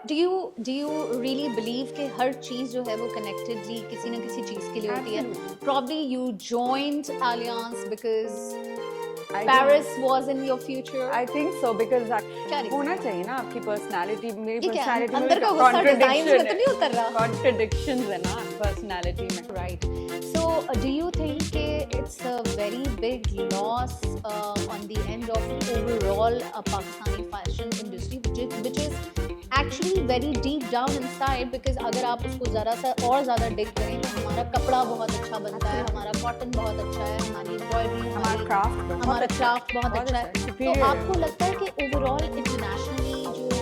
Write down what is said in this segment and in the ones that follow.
do you really believe कि हर चीज जो है वो connectedly किसी ना किसी चीज के लिए होती है? Probably you joined Allianz because Paris was in your future. I think so because क्या reason होना है? चाहिए ना आपकी personality. मेरी ये क्या? personality अंदर का में गुस्सा designs contradiction में तो नहीं उतर रहा? contradictions है ना personality में. Right. So, do you think that it's a very big loss on the end of overall Pakistani fashion industry, which is actually very deep down inside? Because अगर आप उसको ज़रा सा और ज़्यादा dig करें तो हमारा कपड़ा बहुत अच्छा बनता है, हमारा cotton बहुत अच्छा है, हमारी embroidery, हमारा craft बहुत अच्छा है. तो superior. आपको लगता है कि overall internationally जो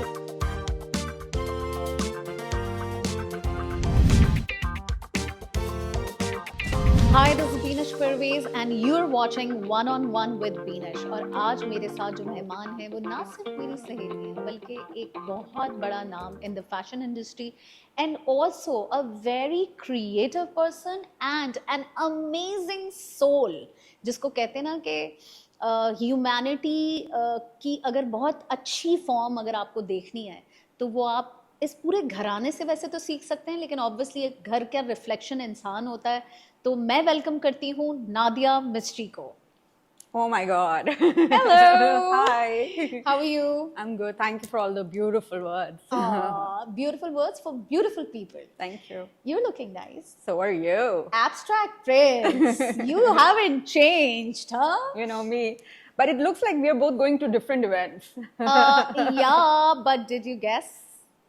Hi, this is Beenash Pervez and you're watching One on One with Beenash. और आज मेरे साथ जो मेहमान है वो ना सिर्फ मेरी सहेली है बल्कि एक बहुत बड़ा नाम in the fashion industry and also a very creative person and an amazing soul जिसको कहते हैं ना कि ह्यूमैनिटी की अगर बहुत अच्छी फॉर्म अगर आपको देखनी है तो वो आप इस पूरे घराने से वैसे तो सीख सकते हैं लेकिन ऑब्वियसली एक घर का रिफ्लेक्शन इंसान होता है. तो मैं वेलकम करती हूँ नादिया मिस्ट्री को. Oh my God. Hello. Hi. How are you? I'm good. Thank you for all the beautiful words. Beautiful words for beautiful people. Thank you. You're looking nice. So are you? Abstract prince. You haven't changed, huh? You know me. But it looks like we are both going to different events. Yeah, but did you guess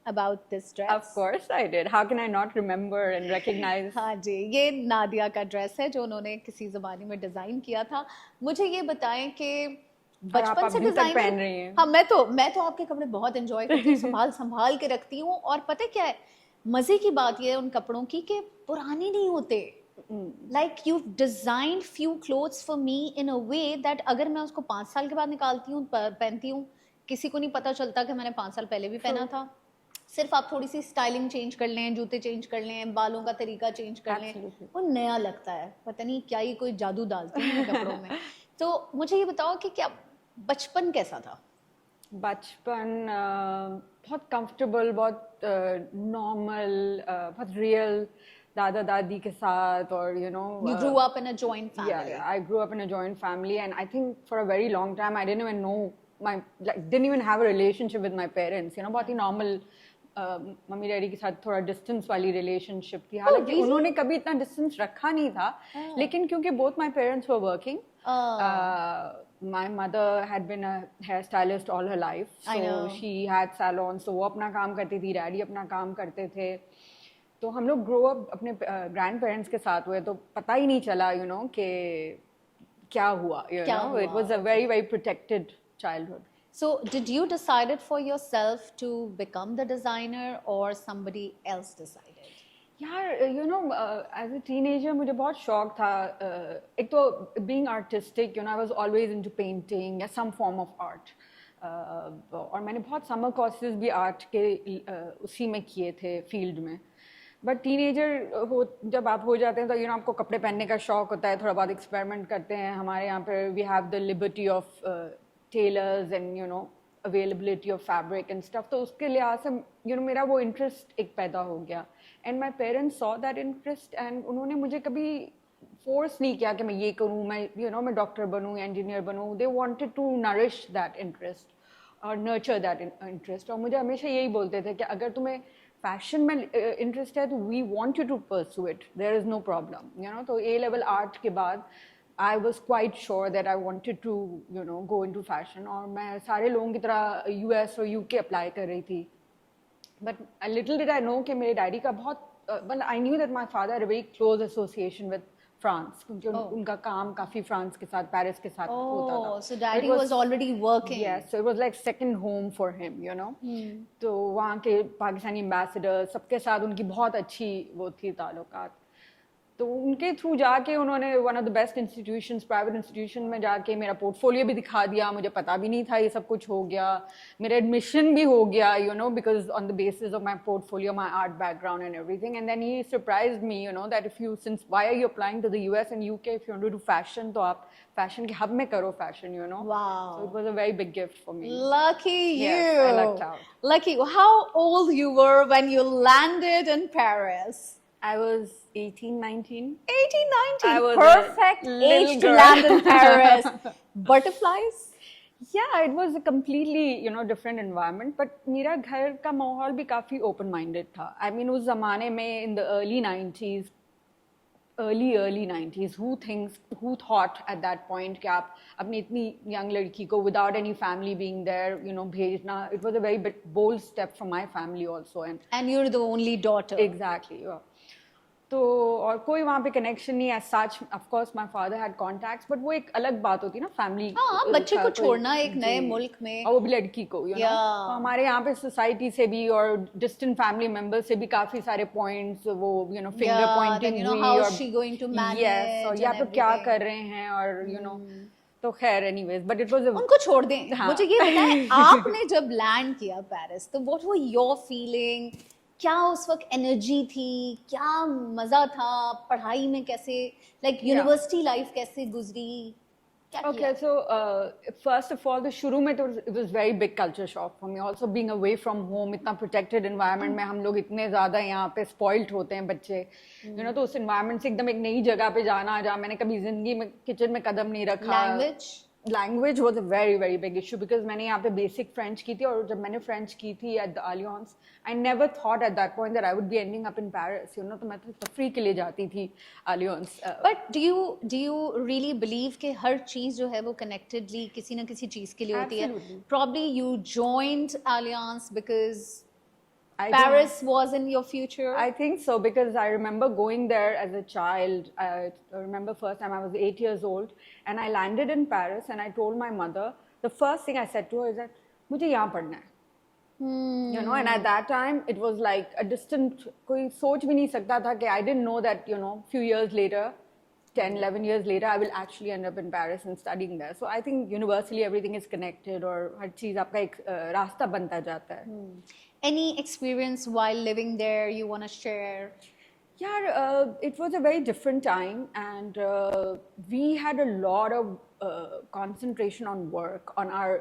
about this dress? Of course I did. How can I not remember and recognize? हाँ जी, ये नादिया का dress है जो उन्होंने किसी ज़माने में design किया था. मुझे ये बताएं कि बचपन से डिज़ाइन पहन रही हैं. हाँ, मैं तो आपके कपड़े बहुत एंजॉय करती हूँ, संभाल के रखती हूँ. और पता क्या है मज़े की बात ये है उन कपड़ों की कि पुराने नहीं होते. Like you've designed few clothes for me in a way that अगर मैं उसको 5 साल के बाद निकालती हूँ पहनती हूँ किसी को नहीं पता चलता कि मैंने 5 साल पहले भी पहना था. सिर्फ आप थोड़ी सी स्टाइलिंग चेंज कर लें, जूते चेंज कर लें, बालों का तरीका चेंज कर लें, वो नया लगता है. पता नहीं क्या ही कोई जादू डालते हैं कपड़ों में. तो मुझे ये बताओ कि क्या बचपन कैसा था? बचपन बहुत कंफर्टेबल, बहुत नॉर्मल, बहुत रियल दादा दादी के साथ. और You grew up in a joint family. Yeah, I grew up in a joint family and I think for a very long time I didn't even know didn't even have a relationship with my parents. बहुत ही normal mummy daddy के साथ थोड़ा distance वाली relationship थी. हालांकि उन्होंने कभी इतना डिस्टेंस रखा नहीं था लेकिन क्योंकि both my parents were working. My mother had been a hairstylist all her life, so she had salons, so वो अपना काम करती थी, डैडी अपना काम करते थे. तो हम लोग ग्रो अप अपने ग्रैंड पेरेंट्स के साथ हुए तो पता ही नहीं चला कि क्या हुआ. It was a very very protected childhood. So did you decided for yourself to become the designer or somebody else decided? यार as a teenager मुझे बहुत शौक था. एक तो being artistic, I was always into painting या some form of art. और मैंने बहुत summer courses भी art के उसी में किए थे फील्ड में. बट टीनेजर जब आप हो जाते हैं तो आपको कपड़े पहनने का शौक होता है, थोड़ा बहुत एक्सपेरिमेंट करते हैं. हमारे यहाँ पर we have the liberty of tailors and availability of fabric and stuff. तो उसके लिहाज से मेरा वो इंटरेस्ट एक पैदा हो गया. And my parents saw that interest and उन्होंने मुझे कभी फोर्स नहीं किया कि मैं ये करूँ, मैं डॉक्टर बनूँ या इंजीनियर बनूँ. They wanted to nourish that interest और नर्चर दैट इंटरेस्ट. और मुझे हमेशा यही बोलते थे कि अगर तुम्हें फैशन में इंटरेस्ट है तो we want you to pursue it, there is no problem. तो ए लेवल आर्ट के बाद I was quite sure that I wanted to go into fashion. और मैं सारे लोगों की तरह US और UK अप्लाई कर रही थी. But little did I know कि मेरे डैडी का बहुत I knew that my father had a very close association with France क्योंकि उनका काम काफ़ी फ्रांस के साथ, पेरिस के साथ होता था. So daddy was already working. Yes, so it was like second home for him, तो वहाँ के पाकिस्तानी एम्बेसडर सबके साथ उनकी बहुत अच्छी वो थी ताल्लुकात. तो उनके थ्रू जाके उन्होंने one of the best institutions, private institution में जाके मेरा पोर्टफोलियो भी दिखा दिया. मुझे पता भी नहीं था ये सब कुछ हो गया. मेरा एडमिशन भी हो गया, you know, because on the basis of my portfolio, my art background and everything. And then he surprised me, you know, that if you, since why are you applying to the US and UK, if you want to do fashion, तो आप fashion के hub में करो fashion, you know. Wow. So it was a very big gift for me. Lucky you. Yes, I lucked out. Lucky. How old you were when you landed in Paris? I was 18, 19. 18, 19. I was Perfect a little age to girl. land in Paris. Butterflies? Yeah, it was a completely, you know, different environment. But मेरा घर का माहौल भी काफी open-minded था. I mean, उस जमाने में in the early 90s, early 90s, who thought at that point कि आप अपनी इतनी young लड़की को without any family being there, you know, भेजना. It was a very bold step from my family also. And you're the only daughter. Exactly. Yeah. तो और कोई वहाँ पे कनेक्शन नहीं as such. Of course, my father had contacts, but वो एक अलग बात होती है ना, फैमिली. हाँ, बच्चे को छोड़ना एक नए मुल्क में, और वो भी लड़की को, you know. तो हमारे यहाँ पे सोसाइटी से भी और डिस्टेंट फैमिली मेंबर्स से भी काफी सारे पॉइंट्स, वो, you know, फिंगर पॉइंटिंग हुई, how और is she going to manage, yes, और या तो क्या कर रहे हैं, और you know. तो खैर एनीवेज, बट इट वाज उनको छोड़ दें. हाँ. मुझे ये बताएं, आपने जब लैंड किया पेरिस, तो व्हाट वर योर फीलिंग? क्या उस वक्त एनर्जी थी? क्या मजा था? पढ़ाई में कैसे, लाइक यूनिवर्सिटी लाइफ कैसे गुजरी? Okay, so first of all, the शुरू में तो it was very big culture shock for me. Also being away from home, इतना protected environment में हम लोग इतने ज़्यादा यहाँ पे spoiled होते हैं बच्चे, you know, तो उस environment से एकदम एक नई जगह पे जाना, जहाँ मैंने कभी जिंदगी में किचन में कदम नहीं रखा. Language was a very very big issue because मैंने यहाँ पे basic French की थी, और जब मैंने French की थी at the Alliance, I never thought at that point that I would be ending up in Paris, you know. तो मैं तो तफरी के लिए जाती थी Alliance. But do you really believe कि हर चीज जो है वो connectedly किसी न किसी चीज के लिए होती है? Probably you joined Alliance because Paris was in your future? I think so, because I remember going there as a child. I remember first time I was 8 years old and I landed in Paris and I told my mother, the first thing I said to her is that मुझे यहाँ पढ़ना है. You know, and at that time it was like a distant, कोई सोच भी नहीं सकता था कि I didn't know that, you know, few years later, 10, 11 years later, I will actually end up in Paris and studying there. So I think universally everything is connected, और हर चीज़ आपका एक रास्ता बनता जाता है. Any experience while living there you want to share? Yeah, it was a very different time, and we had a lot of concentration on work, on our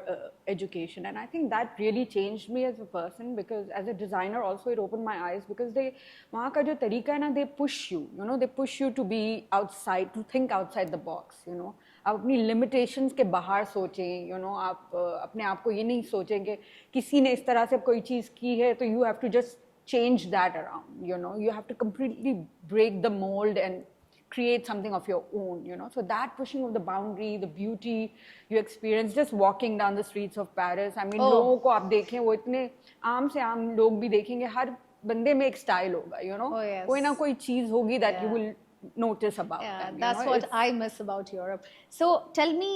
education, and I think that really changed me as a person, because as a designer also it opened my eyes, because they वहाँ का जो तरीका है ना, they push you, you know, they push you to be outside, to think outside the box, you know. आप अपनी limitations के बाहर सोचें, you know, आप अपने आप को ये नहीं सोचें कि किसी ने इस तरह से कोई चीज़ की है तो you have to just change that around, you know. You have to completely break the mold and create something of your own, you know. So that pushing of the boundary, the beauty you experience just walking down the streets of Paris. I mean, लोगों को आप देखें, वो इतने आम से आम लोग भी देखेंगे, हर बंदे में एक स्टाइल होगा, you know. कोई ना कोई चीज़ होगी that you will notice about them. That's what I miss about Europe. So tell me,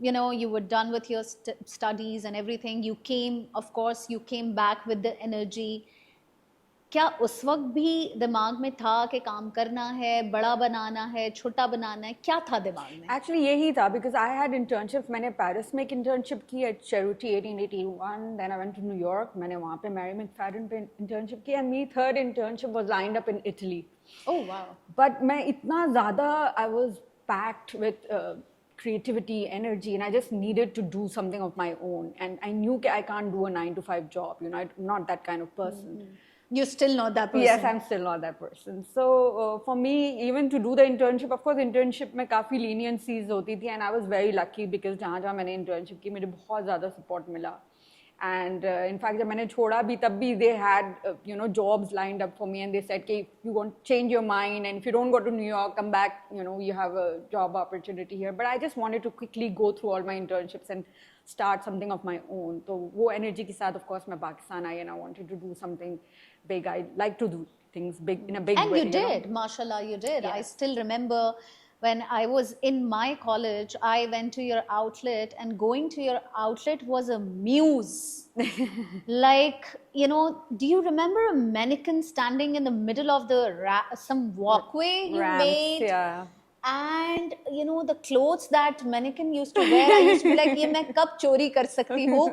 you know, you were done with your studies and everything. You came, of course, you came back with the energy. क्या उस वक्त भी दिमाग में था कि काम करना है, बड़ा बनाना है, छोटा बनाना है? क्या था दिमाग में? Actually यही था, because I had internships. मैंने पेरिस में एक internship की at Cerruti 1881. Then I went to New York. मैंने वहाँ पे Mary McFadden पे internship की, and my third internship was lined up in Italy. Oh wow! But मैं इतना ज़्यादा I was packed with creativity, energy, and I just needed to do something of my own. And I knew that I can't do a 9-to-5 job. You know, I'm not that kind of person. You're still not that person. Yes, I'm still not that person. So for me, even to do the internship, of course, internship में काफ़ी leniencies होती थी, and I was very lucky because जहाँ मैंने internship की, मुझे बहुत ज़्यादा support मिला. And in fact, जब मैंने छोड़ा भी, तब भी they had you know, jobs lined up for me, and they said कि if you want to change your mind and if you don't go to New York, come back, you know, you have a job opportunity here. But I just wanted to quickly go through all my internships and start something of my own. तो वो energy के साथ, of course, मैं पाकिस्तान आई, and I wanted to do something big. I like to do things big in a big way. And you did, mashallah, you did. Yes. I still remember when I was in my college, I went to your outlet, and going to your outlet was a muse. Like, you know, do you remember a mannequin standing in the middle of the some walkway you Ramps, made? yeah. And you know, the clothes that mannequin used to wear, I used to be like, ये मैं कब चोरी कर सकती हूँ?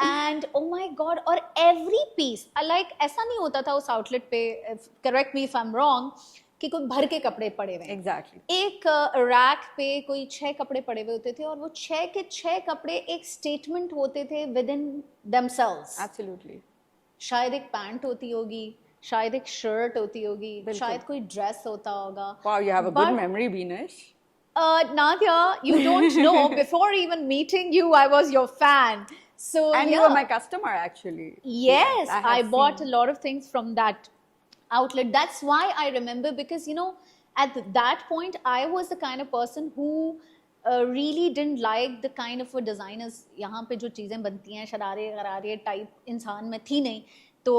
And oh my god, और every piece, like ऐसा नहीं होता था उस outlet पे, correct me if I'm wrong, कि कोई भर के कपड़े पड़े हुए हैं. Exactly. एक रैक पे कोई 6 कपड़े पड़े हुए होते थे, और वो 6 के 6 कपड़े एक स्टेटमेंट होते थे विद इन themselves. Absolutely. शायद एक पैंट होती होगी, शायद एक शर्ट होती होगी, शायद कोई ड्रेस होता होगा. Wow, you have a good memory, Beenish. Nadia, you don't know, before even meeting you, I was your fan. So And yeah. you were my customer, actually. Yes, I I have bought seen. a lot of things from that outlet. That's why I remember, because you know, at that point I was the kind of person who really didn't like the kind of designers. यहाँ पे जो चीज़ें बनती हैं शरारे गरारे type इंसान में थी नहीं. तो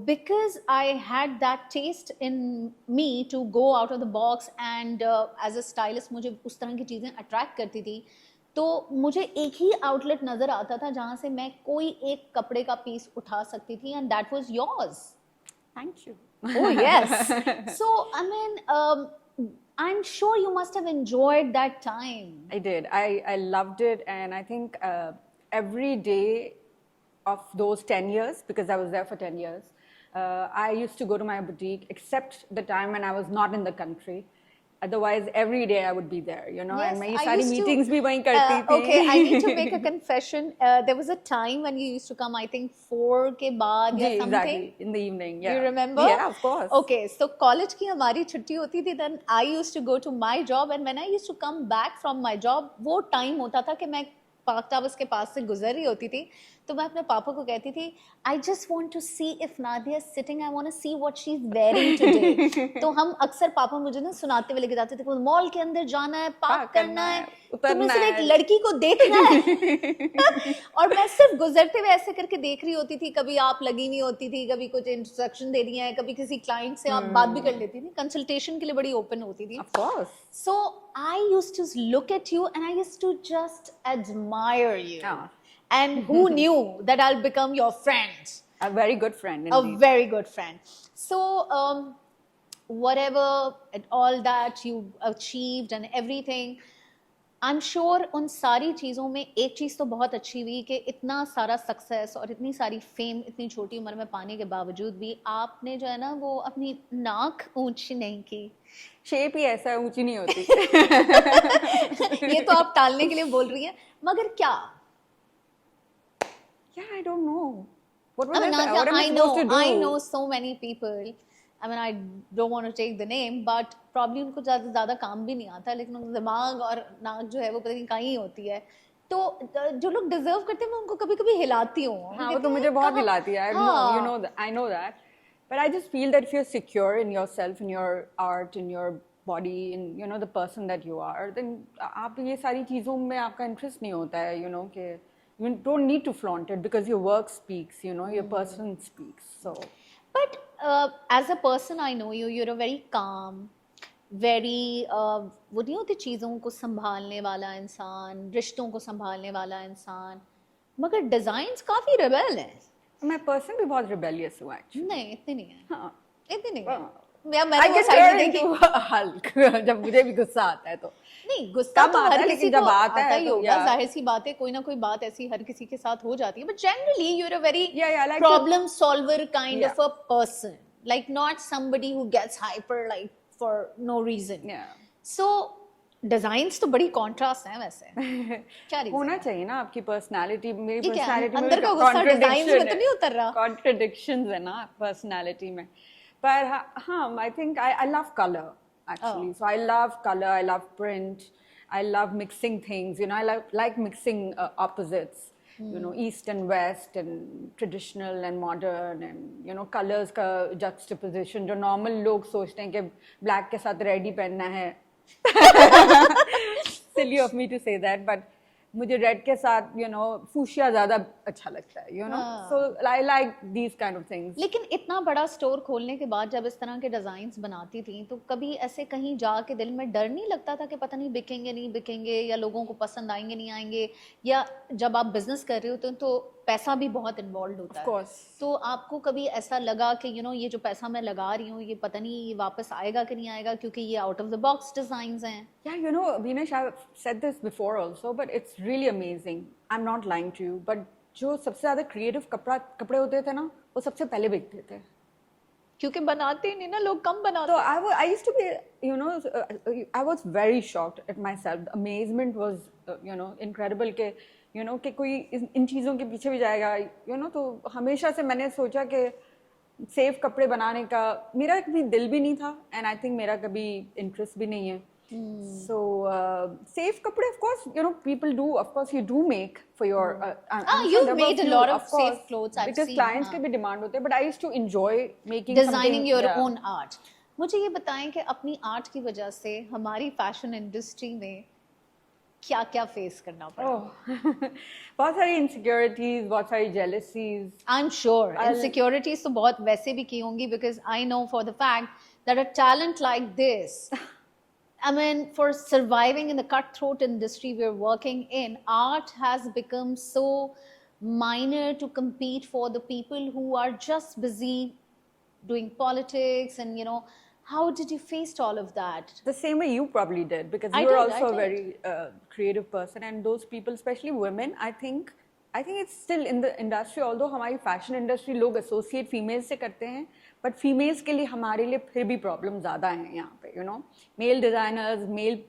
because I had that taste in me to go out of the box, and as a stylist मुझे उस तरह की चीज़ें attract करती थी. तो मुझे एक ही आउटलेट नज़र आता था जहाँ से मैं कोई एक कपड़े का पीस उठा सकती थी, and that was yours. Thank you. Oh yes. So I mean, I'm sure you must have enjoyed that time. I did. I loved it, and I think every day of those 10 years, because I was there for 10 years, I used to go to my boutique, except the time when I was not in the country. Otherwise, every day I would be there, you know, Yes, and मैं I सारी used to- meetings भी वहीं करती थी. Okay, I need to make a confession. There was a time when you used to come, I think 4 के बाद या जी, something. exactly, in the evening. Yeah. You remember? Yeah, of course. Okay, so college की हमारी छुट्टी होती थी, then I used to go to my job, and when I used to come back from my job, वो time होता था कि मैं पार्क टावर्स के पास से गुजर रही होती थी, तो मैं अपने पापा को कहती थी, I just want to see if Nadia is sitting, I want to see what she's wearing today. तो हम अक्सर पापा मुझे ना सुनाते हुए लेके जाते थे, मॉल के अंदर जाना है, पार्क करना है, तुम्हें सिर्फ एक लड़की को देखना है. और मैं सिर्फ गुजरते हुए ऐसे करके देख रही होती थी, कभी आप लगी नहीं होती थी, कभी कुछ इंस्ट्रक्शन दे रही हैं, कभी किसी क्लाइंट से आप बात भी कर लेती थी, कंसल्टेशन के लिए बड़ी ओपन होती थी. Of course. So I used to look at you and I used to just admire you. Ah. And who knew that I'll become your friend? A very good friend, A indeed. very good friend. So whatever and all that you achieved and everything, I'm sure उन सारी चीज़ों में एक चीज़ तो बहुत अच्छी हुई कि इतना सारा सक्सेस और इतनी सारी फेम इतनी छोटी उम्र में पाने के बावजूद भी आपने जो है ना वो अपनी नाक ऊंची नहीं की. शेप ही ऐसा है, ऊंची नहीं होती. ये तो आप टालने के लिए बोल रही हैं, मगर क्या? Yeah, I don't know. What was I mean, I, Nadia, what am I supposed to do? I know so many people. I mean, I don't want to take the name, but probably उनको ज़्यादा काम भी नहीं आता, लेकिन उनका दिमाग और नाक जो है वो पता नहीं कहीं होती है. तो जो लोग डिजर्व करते हैं मैं उनको कभी-कभी हिलाती हूँ. हाँ, वो तो मुझे बहुत हिलाती है. You know that. I know that. But I just feel that if you're secure in yourself, in your art, in your body, in you know the person that you are, then आप ये सारी चीज़ों में आपका interest नहीं होता है. You know कि you don't need to flaunt it because your work speaks. You know your person speaks. So. But as a person, I know you. You're a very calm, very वो नहीं होती चीज़ों को संभालने वाला इंसान, रिश्तों को संभालने वाला इंसान, मगर डिजाइन्स काफी रेबेल हैं. मैं person भी बहुत rebellious हूँ actually. नहीं, इतनी नहीं है. हाँ. इतनी नहीं है. हाँ. मैंने I वो get साइड turned देखी. into a Hulk जब मुझे भी गुस्सा आता है तो. नहीं, गुस्सा तब तो आता हर है, किसी लेकिन को जब आता है ही तो होगा. yeah. जाहिर सी बात है, कोई ना कोई बात ऐसी हर किसी के साथ हो जाती है. But generally, you're a very Yeah, I like problem solver kind Yeah. of a person. Like not somebody who gets hyper like for no reason. Yeah. So designs तो बड़ी कॉन्ट्रास्ट हैं वैसे. क्या reason होना है? चाहिए ना आपकी पर्सनालिटी. मेरी ये क्या है? पर्सनालिटी में अंदर का गुस्सा डिजाइन्स में तो नहीं उतर रहा. कॉन्ट्रडिक्शंस है ना पर्सनालिटी में. पर हाँ, I think I love color actually. So I love color, I love print, I love mixing things. You know, I like mixing opposites. You know, east and west and traditional and modern and you know colors का juxtaposition जो normal लोग सोचते हैं कि black के साथ red ही पहनना है. Silly of me to say that, but मुझे रेड के साथ फूशिया ज़्यादा अच्छा लगता है, हाँ। So I like these kind of things. लेकिन इतना बड़ा स्टोर खोलने के बाद जब इस तरह के डिजाइन्स बनाती थी तो कभी ऐसे कहीं जाके दिल में डर नहीं लगता था कि पता नहीं बिकेंगे नहीं बिकेंगे, या लोगों को पसंद आएंगे नहीं आएंगे, या जब आप बिजनेस कर रहे होते हैं तो पैसा भी बहुत इन्वॉल्व होता Of है, course. तो आपको कभी ऐसा लगा कि ये जो पैसा मैं लगा रही हूँ ये पता नहीं वापस आएगा कि नहीं आएगा, क्योंकि ये out of the box designs हैं? Yeah, Vinesh, I've said this before also, but it's really amazing. I'm not lying to you, but जो सबसे ज़्यादा क्रिएटिव कपड़े होते थे ना, वो सबसे पहले बिकते थे. क्योंकि बनाते ही नहीं ना लोग, कम बनाते. So I used to be, I was very shocked at myself. The amazement was, incredible कि कोई इन चीज़ों के पीछे भी जाएगा, तो हमेशा से मैंने सोचा कि सेफ कपड़े बनाने का मेरा कभी दिल भी नहीं था, and I think मेरा कभी इंटरेस्ट भी नहीं है. So safe kapde, of course, people do. Of course, you do make for your. You've made a lot of safe clothes. I've because seen, clients के भी demand होते हैं. But I used to enjoy making designing your yeah. own art. मुझे ये बताएं कि अपनी art की वजह से हमारी फैशन इंडस्ट्री में क्या क्या फेस करना पड़ा? बहुत सारी इनसिक्योरिटीज, बहुत सारी jealousies. I am sure insecurities तो बहुत वैसे भी की होंगी, because I know for the fact that a talent like this, I mean, for surviving in the cutthroat industry we're working in, art has become so minor to compete for the people who are just busy doing politics and, how did you face all of that? The same way you probably did, because you're also a very creative person, and those people, especially women, I think it's still in the industry, although हमारी fashion industry लोग associate females से करते हैं, but females के लिए हमारे लिए फिर भी problem ज़्यादा हैं यहाँ पे, male designers, male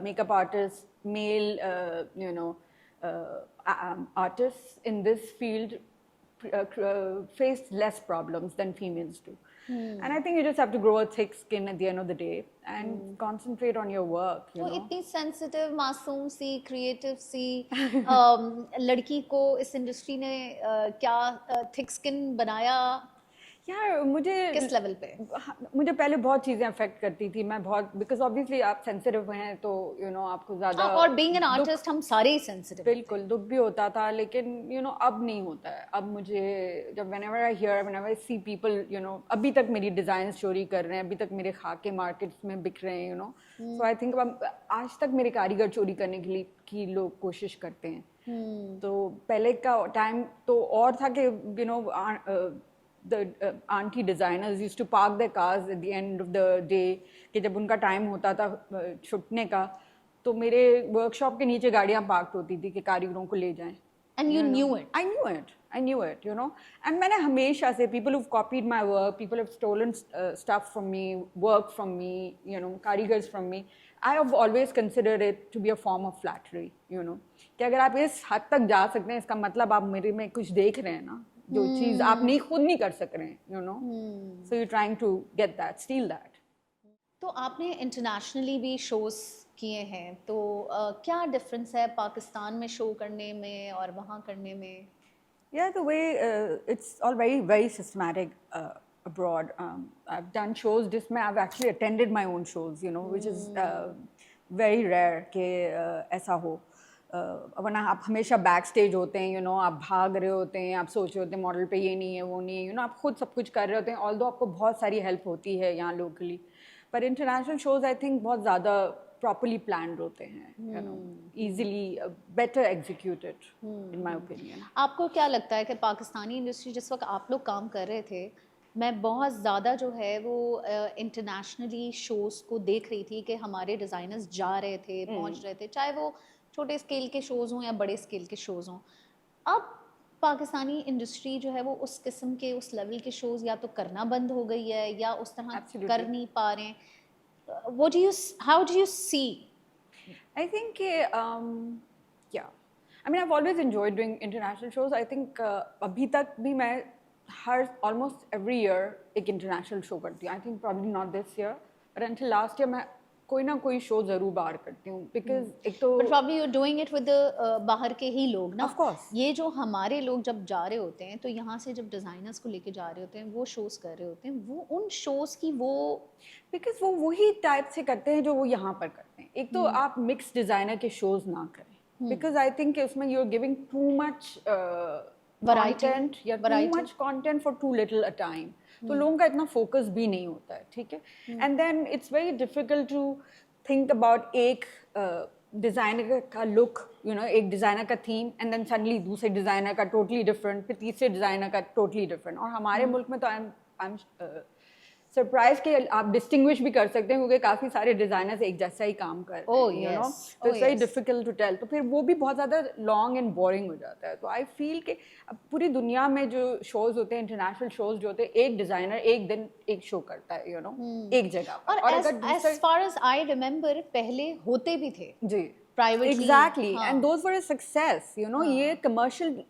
makeup artists, male artists in this field face less problems than females do. And I think you just have to grow a thick skin at the end of the day and concentrate on your work. तो इतनी sensitive, मासूम सी, creative सी लड़की को इस industry ने क्या thick skin बनाया? यार मुझे किस लेवल पे? मुझे पहले बहुत चीज़ें अफेक्ट करती थी, मैं बहुत, बिकॉज ऑब्वियसली आप सेंसिटिव हैं तो आपको ज़्यादा, और बीइंग एन आर्टिस्ट हम सारे ही सेंसिटिव, बिल्कुल दुख भी होता था, लेकिन अब नहीं होता है. अब मुझे जब whenever I hear, whenever I see people, अभी तक मेरी डिज़ाइन चोरी कर रहे हैं, अभी तक मेरे खाके मार्केट्स में बिक रहे हैं, सो आई थिंक आज तक मेरे कारीगर चोरी करने के लिए की लोग कोशिश करते हैं. तो पहले का टाइम तो और था कि the auntie designers used to park their cars at the end of the day, कि जब उनका टाइम होता था छुटने का, तो मेरे वर्कशॉप के नीचे गाड़ियाँ पार्क होती थी कि कारीगरों को ले जाएं. And you knew it. I knew it, and मैंने हमेशा से, people who've copied my work, people have stolen stuff from me, work from me, कारीगर्स from me, I have always considered it to be a form of flattery, कि अगर आप इस हद तक जा सकते हैं, इसका मतलब आप मेरे में कुछ देख रहे हैं ना, जो चीज आप नहीं खुद नहीं कर सक रहे हैं, so you're trying to get that, steal that. तो आपने इंटरनेशनली भी शोज किए हैं, तो क्या डिफरेंस है पाकिस्तान में शो करने में और वहाँ करने में? Yeah, the way it's all very very systematic abroad. I've done shows जिसमें I've actually attended my own shows, which is very rare कि ऐसा हो. वरना आप हमेशा बैक स्टेज होते हैं, आप भाग रहे होते हैं, आप सोच रहे होते हैं मॉडल पे ये नहीं है वो नहीं है, आप खुद सब कुछ कर रहे होते हैं, ऑल्दो आपको बहुत सारी हेल्प होती है यहाँ लोकली, पर इंटरनेशनल शोज आई थिंक बहुत ज़्यादा प्रॉपरली प्लान्ड होते हैं, easily better executed in my opinion. आपको क्या लगता है कि पाकिस्तानी इंडस्ट्री जिस वक्त आप लोग काम कर रहे थे, मैं बहुत ज़्यादा जो है वो इंटरनेशनली शोज़ को देख रही थी कि हमारे डिज़ाइनर्स जा रहे थे, पहुँच रहे थे, चाहे वो छोटे स्केल के शोज़ हों या बड़े स्केल के शोज़ हों. अब पाकिस्तानी इंडस्ट्री जो है वो उस किस्म के, उस लेवल के शोज़ या तो करना बंद हो गई है या उस तरह कर नहीं पा रहे हैं. How do you see? I think yeah, I mean I've always enjoyed doing international shows. I think अभी तक भी मैं almost every year एक international show करती हूँ. I think probably not this year, but until last year मैं कोई ना कोई शो जरूर बाहर करती हूँ, बिकॉज एक तो but probably you are doing it with बाहर के ही लोग ना. ऑफ कोर्स ये जो हमारे लोग जब जा रहे होते हैं तो यहाँ से जब डिजाइनर्स को लेके जा रहे होते हैं, वो शोज कर रहे होते हैं, वो उन शोज की वो बिकॉज वो वही टाइप से करते हैं जो वो यहाँ पर करते हैं. एक तो आप मिक्स डिजाइनर के शोज ना करें, because I think इसमें you're giving too much Variety. content या too Variety. much content for too little a time. तो लोगों का इतना फोकस भी नहीं होता है, ठीक है. And then it's very difficult to think about एक डिजाइनर का लुक, यू नो, एक डिजाइनर का थीम, एंड देन सडनली दूसरे डिजाइनर का टोटली डिफरेंट, फिर तीसरे डिजाइनर का टोटली डिफरेंट. और हमारे मुल्क में तो आई एम सरप्राइज कि आप डिस्टिंग्विश भी कर सकते हैं क्योंकि काफी सारे डिजाइनर्स एक जैसा ही काम कर रहे Oh, हैं, यू नो. yes. तो Oh, it's very yes. Difficult to tell. तो फिर वो भी बहुत ज़्यादा लॉन्ग एंड बोरिंग हो जाता है. तो आई फील कि अब पूरी दुनिया में जो शोज होते हैं, इंटरनेशनल शोज जो होते हैं, एक डिजाइनर एक दिन एक शो करता है, यू नो, एक जगह पर. और अगर as far as I remember पहले होते भी थे जी privately. एग्जैक्टली, हाँ. And those were a success, you know. ये कमर्शियल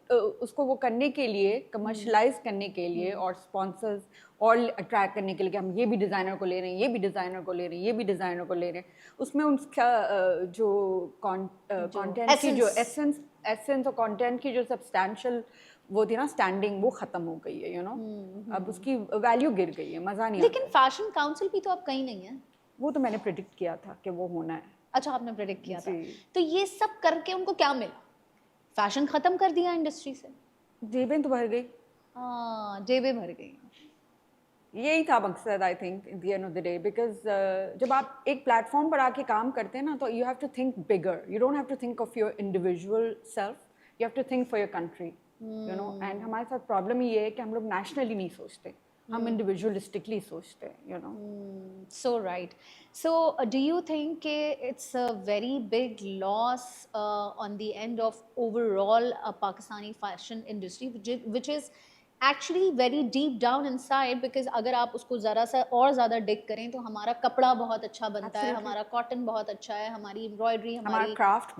उसको वो करने के लिए, कमर्शलाइज करने के लिए और स्पॉन्सर्स और अट्रैक्ट करने के लिए कि हम ये भी डिज़ाइनर को ले रहे हैं, ये भी डिज़ाइनर को ले रहे हैं, ये भी डिज़ाइनर को ले रहे हैं, उसमें उसका जो कंटेंट की जो एसेंस और कंटेंट की जो सब्सटैंशियल वो थी ना, स्टैंडिंग, वो ख़त्म हो गई है, यू नो. अब उसकी वैल्यू गिर गई है, मज़ा नहीं आता. लेकिन फैशन काउंसिल भी तो अब कहीं नहीं है. वो तो मैंने प्रिडिक्ट किया था कि वो होना है. अच्छा, आपने प्रेडिक्ट किया था. जी. तो ये सब करके उनको क्या मिला? फैशन खत्म कर दिया इंडस्ट्री से. जेबें तो भर गई. हाँ, जेबें भर गई. यही था मकसद, I think, at the end of the day. Because जब आप एक प्लेटफॉर्म पर आके काम करते हैं ना, तो you have to think bigger. You don't have to think of your individual self, you have to think for your country, you know. And हमारे साथ प्रॉब्लम ये है कि हम लोग नेशनली नहीं सोचते, हम इंडिविजुअलिस्टिकली सोचते हैं, you no. So right. So do you think it's a very big loss on the end of overall Pakistani fashion industry, which is actually very deep down inside, because अगर आप उसको ज़रा सा और ज़्यादा डिग करें तो हमारा कपड़ा बहुत अच्छा बनता है, हमारा कॉटन बहुत अच्छा है, हमारी एम्ब्रॉयडरी, हमारा क्राफ्ट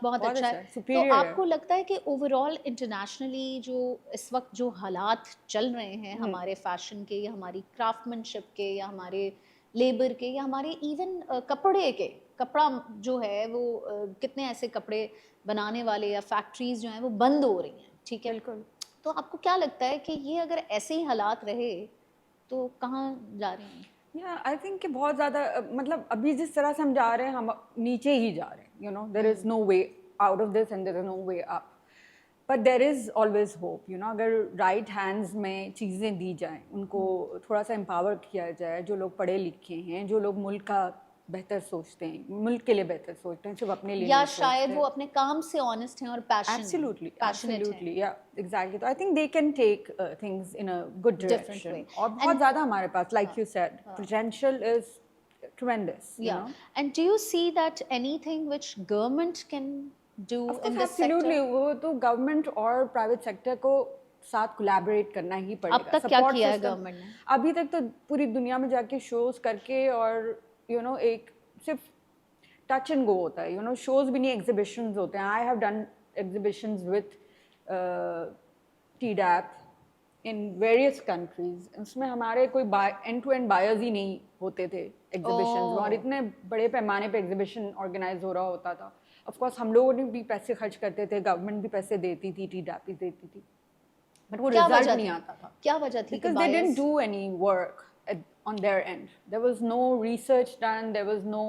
बहुत अच्छा है. तो आपको लगता है कि ओवरऑल इंटरनेशनली जो इस वक्त जो हालात चल रहे हैं हमारे फैशन के, या हमारी क्राफ्टमैनशिप के, या हमारे लेबर के, या हमारे इवन कपड़ा जो है वो कितने ऐसे कपड़े बनाने वाले या फैक्ट्रीज जो हैं वो बंद हो रही हैं, ठीक है. बिल्कुल. तो आपको क्या लगता है कि ये अगर ऐसे ही हालात रहे तो कहाँ जा रहे हैं? या आई थिंक कि बहुत ज़्यादा मतलब अभी जिस तरह से हम जा रहे हैं, हम नीचे ही जा रहे हैं, you know. There is no way out of this and there is no way up, but there is always hope, you know. अगर राइट हैंड्स में चीज़ें दी जाएं, उनको थोड़ा सा एम्पावर किया जाए, जो लोग पढ़े लिखे हैं, जो लोग मुल्क का बेहतर सोचते हैं, मुल्क के लिए बेहतर सोचते हैं, सिर्फ अपने लिए या नहीं शायद सोचते. वो अपने काम से ऑनेस्ट हैं और Absolutely, passionate absolutely, yeah, exactly. So I think they can take things in a good Different direction. way. और बहुत ज़्यादा हमारे पास, like you said, potential is tremendous. You Yeah. know? And do you see that anything which government can do Of course, in this absolutely. sector? वो तो government और private sector को साथ collaborate करना ही पड़ेगा. अब तक क्या Support किया है system. government ने? अभी तक तो पूरी दुनिया में जाके shows करके और you know एक सिर्फ टच एंड गो होता है, यू नो. शोज भी नहीं, एग्जीबिशंस होते हैं. I have done exhibitions with TDAP in various countries. उसमें हमारे कोई एंड टू एंड बायर्स ही नहीं होते थे एग्जीबिशंस में, और इतने बड़े पैमाने पे एग्जीबिशन ऑर्गेनाइज हो रहा होता था. ऑफ कोर्स हम लोगों ने भी पैसे खर्च करते थे, गवर्नमेंट भी पैसे देती थी, TDAP भी देती थी, बट वो रिजल्ट नहीं आता था. क्या वजह थी? Because they didn't do any work on their end. There was no research done. There was no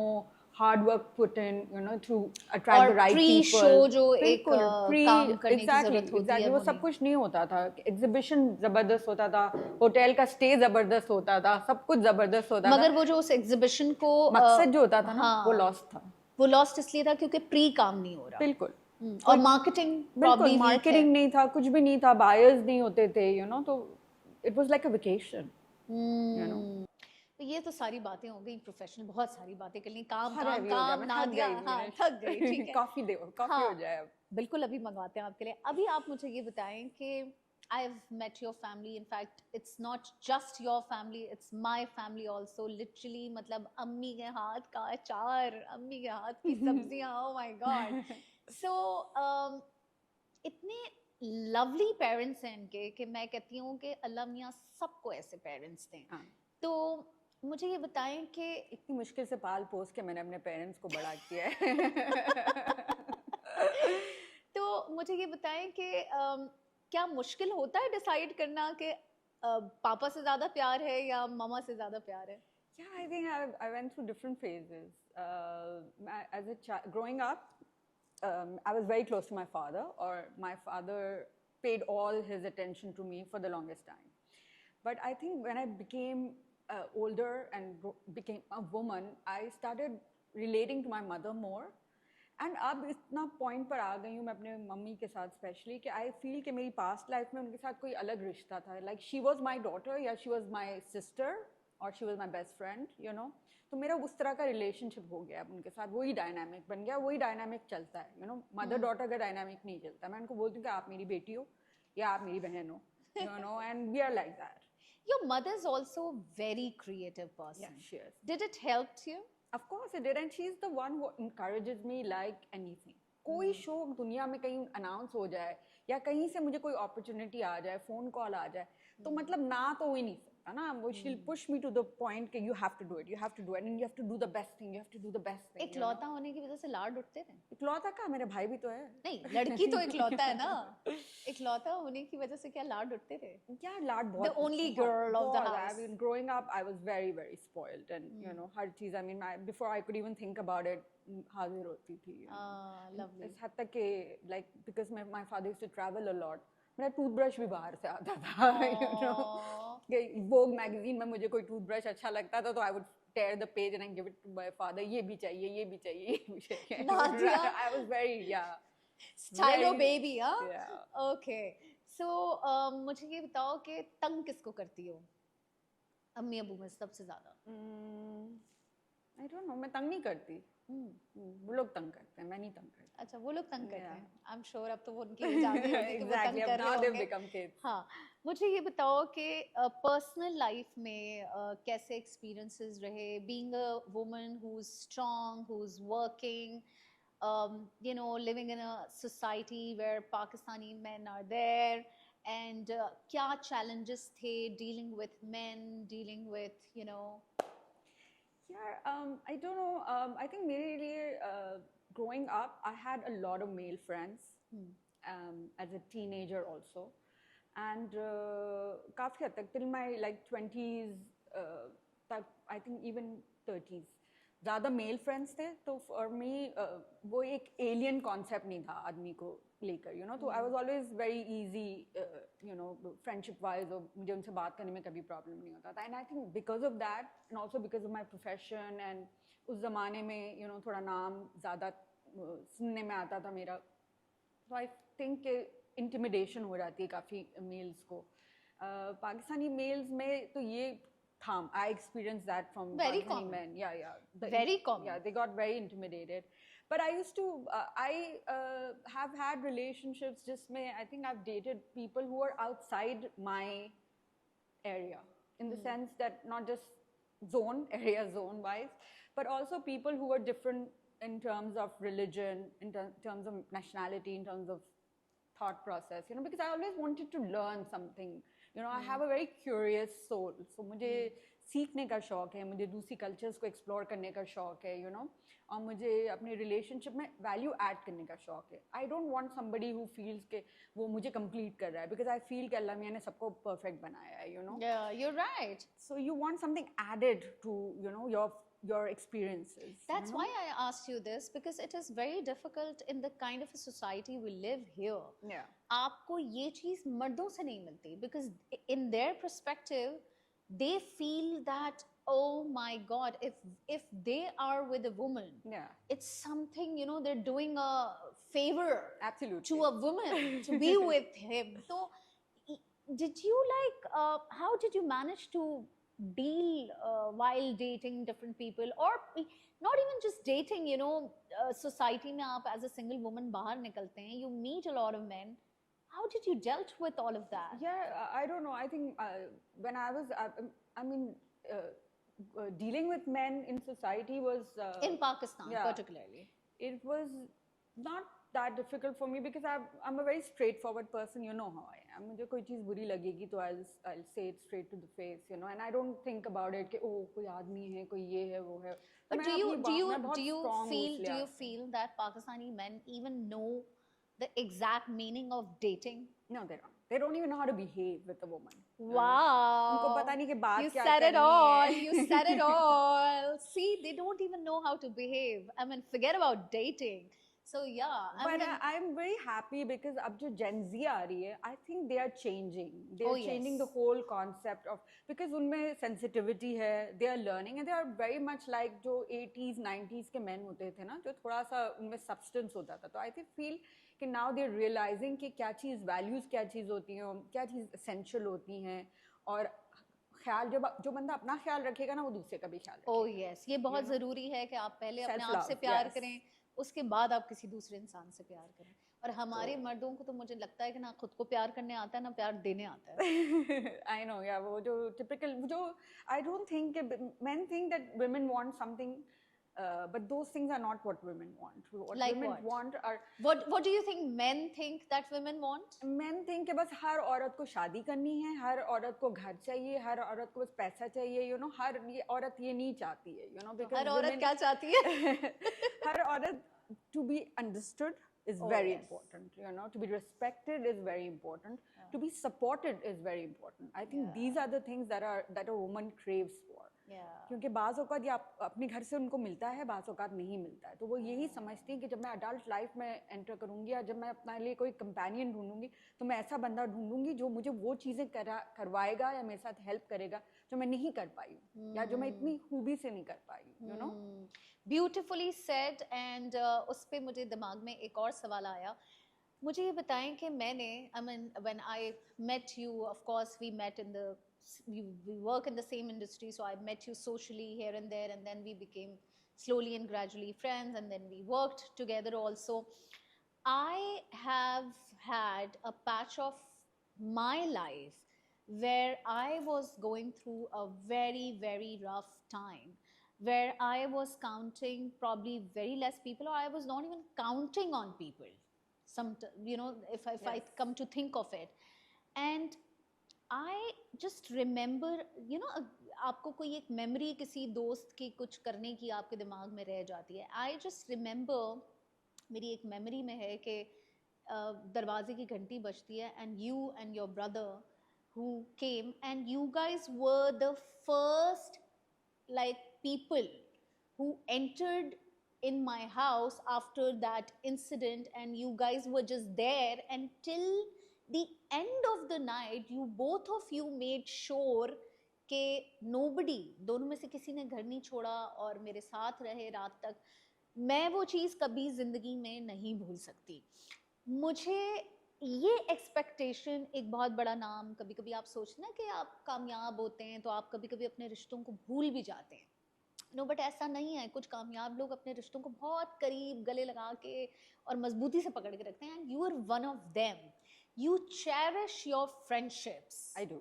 hard work put in, you know, to attract the right people. और pre-show जो एक pre काम करने की exactly, जरूरत होती है, वो सब कुछ नहीं होता था. एग्जीबिशन जबरदस्त होता था, होटल का स्टे जबरदस्त होता था, सब कुछ जबरदस्त होता था. मगर वो जो उस एग्जीबिशन को मकसद जो होता था ना, वो लॉस्ट था. वो लॉस्ट इसलिए था क्योंकि प्री काम नहीं हो रहा. बिल्कुल. और मार्केटिंग बिल्कुल, मार्केटिंग नहीं था, कुछ भी नहीं था, बायर्स नहीं होते थे, यू नो. तो it was like a vacation, you know. तो ये तो सारी बातें हो गई प्रोफेशनल, बहुत सारी बातें कर ली, काम थक गई, ठीक है. कॉफी दे, कॉफी हो जाए अब. बिल्कुल, अभी मंगवाते हैं आपके लिए. अभी आप मुझे ये बताएं कि I've met your family. In fact, it's not just your family, it's my family also. Literally, मतलब अम्मी के हाथ का अचार, अम्मी के हाथ की सब्जियां, oh my God. So, इतने lovely parents हैं इनके कि मैं कहती हूँ कि अल्लाह मियाँ सबको ऐसे parents दें. तो मुझे ये बताएं कि इतनी मुश्किल से पाल पोस के मैंने अपने पेरेंट्स को बड़ा किया है. तो मुझे ये बताएं कि क्या मुश्किल होता है डिसाइड करना कि पापा से ज़्यादा प्यार है या मामा से ज़्यादा प्यार है? Yeah, I think I went through different phases. As a child, growing up, I was very close to my father, or my father paid all his attention to me for the longest time. But I think when I became older and became a woman, I started relating to my mother more. And अब इतना point पर आ गई हूँ मैं अपने mummy के साथ specially कि आई फील कि मेरी पास्ट लाइफ में उनके साथ कोई अलग रिश्ता था like she was my daughter या शी वॉज माई सिस्टर और she was my best friend you know तो मेरा उस तरह का रिलेशनशिप हो गया अब उनके साथ वही डायनामिक बन गया वही डायनामिक चलता है यू नो मदर डॉटर का डायनामिक नहीं चलता मैं उनको बोलती हूँ कि आप मेरी बेटी हो या आप मेरी बहन हो you know and we are like that Your mother is also a very creative person. Yeah, she is. Did it help you? Of course it did, and she's the one who encourages me like anything. कोई show दुनिया में कहीं announce हो जाए या कहीं से मुझे कोई अपॉर्चुनिटी आ जाए फोन कॉल आ जाए तो मतलब ना तो हो ही नहीं सकता ना वो she will push me to the point कि you have to do it and you have to do the best thing you have to do the best thing इकलौता होने की वजह से लाड उठते थे? इकलौता का मेरा भाई भी तो है नहीं, लड़की तो इकलौता है ना। इकलौता होने की वजह से क्या लाड उठते थे? Yeah, लाड बहुत The only girl of the house. I mean, growing up, I was very, very spoiled, and you know, हर चीज. I mean, before I could even think about it, हाजिर होती थी. Lovely. इस हद तक कि like because my father used to travel a lot. मेरा toothbrush भी बाहर से आता था, you know. Vogue magazine में मुझे कोई टूथब्रश अच्छा लगता था तो I would tear the page and I give it to my father. ये भी चाहिए, ये भी चाहिए, ये भी चाहिए. I was very Stylo baby, huh? Yeah. Okay. So मुझे ये बताओ कि तंग किसको करती हो अम्मी अबू में सबसे ज्यादा? I don't know, मैं तंग नहीं करती. वो लोग तंग करते हैं मैं नहीं तंग करती. अच्छा, वो लोग तंग करते हैं. I'm sure अब तो वो उनकी एज आ गई होगी कि वो तंग कर रहे now they've होंगे. become kids. हाँ, मुझे ये बताओ कि पर्सनल लाइफ में कैसे एक्सपीरियंसेस रहे being a woman who's strong, who's working, you know, living in a society where Pakistani men are there, and क्या challenges थे dealing with men, dealing with, you know. Yeah, I don't know. I think मेरे लिए growing up, I had a lot of male friends as a teenager also, and काफी हद तक till my like 20s तक I think even 30s ज़्यादा male friends थे तो for me वो एक एलियन कॉन्सेप्ट नहीं था आदमी को लेकर यू नो तो I was always very easy you know friendship wise और मुझे उनसे बात करने में कभी प्रॉब्लम नहीं होता था and I think because of that and also because of my profession and उस ज़माने में यू नो थोड़ा नाम ज़्यादा सुनने में आता था मेरा तो आई थिंक इंटिमिडेशन हो जाती है काफ़ी मेल्स को पाकिस्तानी मेल्स में तो ये I experienced that from very Pakistani common men. Yeah. Very common. Yeah, they got very intimidated. But I used to, I have had relationships just I think I've dated people who are outside my area in the sense that not just area zone wise, but also people who are different in terms of religion, in terms of nationality, in terms of thought process, you know, because I always wanted to learn something. You know, I have a very curious soul. So मुझे सीखने का शौक है मुझे दूसरी cultures को explore करने का शौक है यू नो और मुझे अपने रिलेशनशिप में वैल्यू ऐड करने का शौक है I don't want somebody who feels के वो मुझे कंप्लीट कर रहा है बिकॉज आई फील कि अल्लाह मियां ने सबको परफेक्ट बनाया है you know you're right. So you want something added to you know your experiences. That's why I asked you this, because it is very difficult in the kind of a society we live here. Yeah. आपको ये चीज मर्दों से नहीं मिलती, because in their perspective they feel that, oh my god, if they are with a woman, it's something, you know, they're doing a favor Absolutely. to a woman to be with him. So did you like how did you manage to deal while dating different people, or not even just dating, you know, society mein aap as a single woman bahar nikalte hain, you meet a lot of men. How did you dealt with all of that? Yeah, I don't know. I think when I was, I mean, dealing with men in society was in Pakistan, particularly. It was not that difficult for me because I'm a very straightforward person. You know how I am. मुझे कोई चीज़ बुरी लगेगी तो I'll say it straight to the face, you know, and I don't think about it कि oh कोई आदमी है, कोई ये है, वो है. But do you feel that Pakistani men even know the exact meaning of dating? No, they don't. They don't even know how to behave with a woman. Wow. उनको पता नहीं कि बात you क्या said it करनी all. है. You said it all. See, they don't even know how to behave. I mean, forget about dating. So yeah, I But mean, I'm very happy because अब जो Gen Z आ रही है, I think they are changing. They oh are changing the yes, whole concept of, because उनमें sensitivity है, they are learning and they are very much like जो 80s 90s के men होते थे ना, जो थोड़ा सा उनमें substance होता था. तो I think feel कि now they are realizing कि क्या चीज़ values क्या चीज़ होती हैं, क्या चीज़ essential होती हैं, और ख्याल जब जो बंदा अपना ख्याल रखेगा ना, वो दूसरे का भी ख्याल oh रखेगा. yes, ये बहुत ज़रूरी है कि आप पहले अपने Self आप से love, प्यार yes. करें, उसके बाद आप किसी दूसरे इंसान से प्यार करें. और हमारे तो मर्दों को तो मुझे लगता है कि ना खुद को प्यार करने आता है ना प्यार देने आता है. I know, yeah, वो जो typical, जो I don't think men think that women want something, but those things are not what women want. What Like women what? want are, What do you think men think that women want? men think कि बस हर औरत को शादी करनी है, हर औरत को घर चाहिए, हर औरत को बस पैसा चाहिए, you know, हर ये औरत ये नहीं चाहती है, you know, तो because हर औरत women क्या चाहती है? हर औरत to be understood is Oh very yes. important, you know, to be respected is very important, to be supported is very important. I think Yeah. these are the things that a woman craves for. Yeah. क्योंकि बाज़ औक़ात ये आप अपने घर से उनको मिलता है, बाज़ औक़ात नहीं मिलता है, तो वो यही समझती हैं कि जब मैं अडल्ट लाइफ में एंटर करूँगी या जब मैं अपने लिए कोई कंपेनियन ढूंढूंगी, तो मैं ऐसा बंदा ढूंढूंगी जो मुझे वो चीज़ें करवाएगा या मेरे साथ हेल्प करेगा जो मैं नहीं कर पाई हूँ, या जो मैं इतनी खूबी से नहीं कर पाई हूँ, you know. Beautifully said. And उस पे मुझे दिमाग में एक और सवाल आया. मुझे ये बताएं कि मैंने, I mean when I met you, of course we met in the, we work in the same industry, so I met you socially here and there, and then we became slowly and gradually friends, and then we worked together also. I have had a patch of my life where I was going through a very, very rough time, where I was counting probably very less people, or I was not even counting on people. Some, you know, if I Yes. come to think of it, and I just remember, you know, आपको कोई एक memory किसी दोस्त की कुछ करने की आपके दिमाग में रह जाती है. I just remember, मेरी एक मेमोरी में है कि दरवाजे की घंटी बजती है, and you and your brother who came, and you guys were the first like people who entered in my house after that incident, and you guys were just there until the end of the night. You both of you made sure कि nobody, दोनों में से किसी ने घर नहीं छोड़ा और मेरे साथ रहे रात तक. मैं वो चीज़ कभी ज़िंदगी में नहीं भूल सकती. मुझे ये एक्सपेक्टेशन, एक बहुत बड़ा नाम, कभी कभी आप सोचते ना कि आप कामयाब होते हैं तो आप कभी कभी अपने रिश्तों को भूल भी जाते हैं. नो, बट ऐसा नहीं है. कुछ कामयाब लोग अपने रिश्तों को बहुत करीब गले लगा के और मजबूती से पकड़ के रखते हैं, and you are one of them. You cherish your friendships. I do.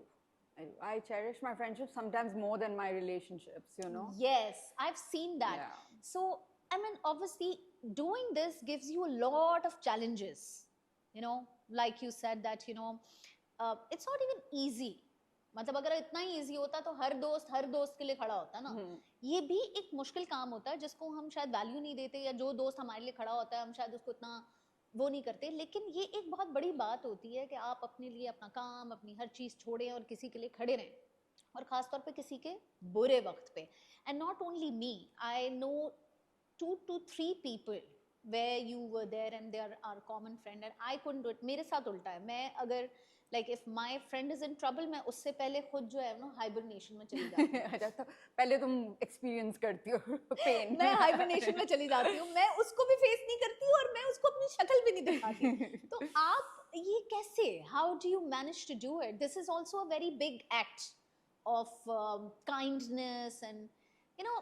I cherish my friendships sometimes more than my relationships, you know. Yes, I've seen that. Yeah. So, I mean, obviously, doing this gives you a lot of challenges. You know, like you said that, you know, it's not even easy. मतलब अगर इतना ही easy होता तो हर दोस्त के लिए खड़ा होता ना. ये भी एक मुश्किल काम होता है जिसको हम शायद वैल्यू नहीं देते, या जो दोस्त हमारे लिए खड़ा होता है हम शायद उसको इतना वो नहीं करते. लेकिन ये एक बहुत बड़ी बात होती है कि आप अपने लिए अपना काम, अपनी हर चीज़ छोड़ें और किसी के लिए खड़े रहें, और ख़ास तौर पे किसी के बुरे वक्त पे. And not only me, I know 2 to 3 people where you were there and they are our common friend, and I couldn't do it. मेरे साथ उल्टा है. मैं अगर like if my friend is in trouble, मैं उससे पहले खुद जो है ना हाइबरनेशन में चली जाती हूँ. अच्छा, तो पहले तुम एक्सपीरियंस करती हो पेन. मैं हाइबरनेशन में चली जाती हूँ. मैं उसको भी फेस नहीं करती और मैं उसको अपनी शक्ल भी नहीं दिखाती. तो आप ये कैसे, how do you manage to do it? This is also a very big act of kindness, and you know,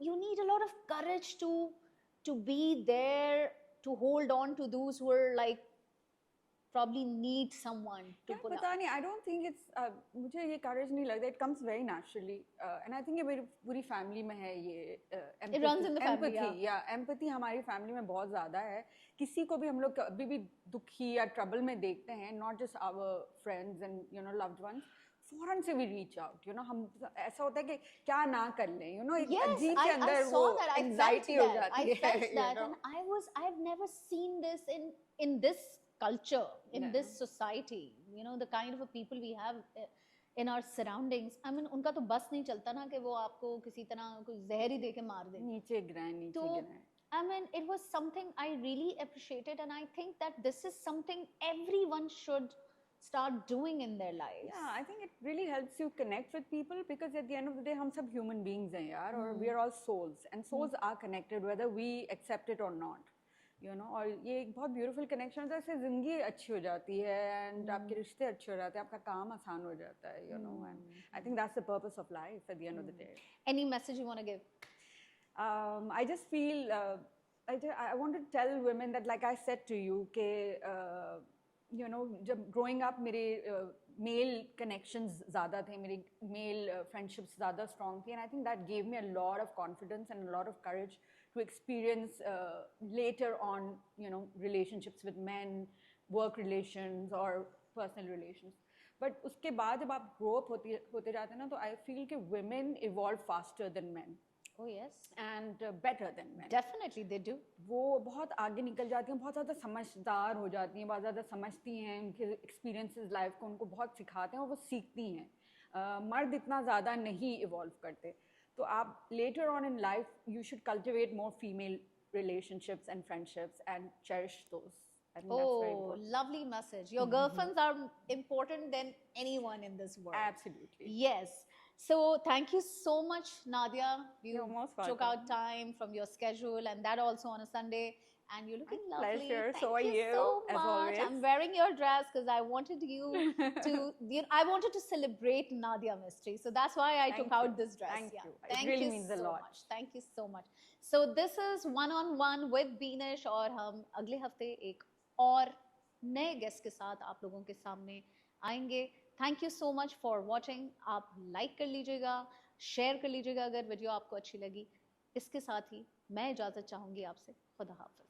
you need a lot of courage to be there, to hold on to those who are like probably need someone to क्या pull up. पता नहीं, I don't think it's मुझे ये courage नहीं लगता. It comes very naturally, and I think ये मेरी पूरी फैमिली में है ये It runs in the family, empathy, yeah, empathy हमारी फैमिली में बहुत ज़्यादा है. किसी को भी हम लोग कभी भी दुखी या ट्रबल में देखते हैं, not just our friends and you know loved ones, फौरन से we reach out, you know. हम ऐसा होता है कि क्या ना कर लें, you know, एक Yes, अजीब से I अंदर saw वो that. I felt anxiety हो that. जाती I है, felt you that, know. and I've never seen this in this culture, in Yeah. this society. You know, the kind of a people we have in our surroundings. I mean, उनका तो बस नहीं चलता ना कि वो आपको किसी तरह कोई जहर ही दे के मार दे. नीचे गिराएं, नीचे तो गिराएं. I mean, it was something I really appreciated, and I think that this is something everyone should start doing in their lives. Yeah, I think it really helps you connect with people because at the end of the day, हम सब human beings हैं यार, और we are all souls, and souls are connected whether we accept it or not. You know, और ये एक बहुत beautiful connection होता है, इससे जिंदगी अच्छी हो जाती है, and आपके रिश्ते अच्छे हो जाते हैं, आपका काम आसान हो जाता है, you know, and I think that's the purpose of life at the end of the day. Any message you want to give? I just feel I want to tell women that, like I said to you, you know, जब growing up मेरे male connections ज़्यादा थे, मेरे male friendships ज़्यादा strong थी, and I think that gave me a lot of confidence and a lot of courage to experience later on, you know, relationships with men, work relations or personal relations. But उसके बाद जब आप grow up होते जाते हैं ना, तो I feel कि women evolve faster than men. Oh yes, And better than men. definitely they do. वो बहुत आगे निकल जाती हैं, बहुत ज़्यादा समझदार हो जाती हैं, बहुत ज़्यादा समझती हैं, उनके एक्सपीरियंसेस लाइफ को उनको बहुत सिखाते हैं और वो सीखती हैं. मर्द इतना ज़्यादा नहीं इवॉल्व करते. तो आप later on in life you should cultivate more female relationships and friendships and cherish those. I think that's very Oh, important. lovely message. Your girlfriends are important than anyone in this world. Absolutely. Yes. So thank you so much, Nadia. You You're most took welcome. out time from your schedule, and that also on a Sunday. And you're looking My lovely. pleasure. Thank So are you, so as much. always. I'm wearing your dress because I wanted you to. I wanted to celebrate Nadia Mystery, so that's why I took Thank out you. this dress. Thank Yeah. you. It Thank really you means a so lot. much. Thank you so much. So this is one on one with Beenish, और हम अगले हफ्ते एक और नए guest के साथ आप लोगों के सामने आएंगे. Thank you so much for watching. आप लाइक कर लीजिएगा, शेयर कर लीजिएगा अगर वीडियो आपको अच्छी लगी. इसके साथ ही मैं इजाज़त चाहूँगी आपसे. खुदा हाफ़िज़.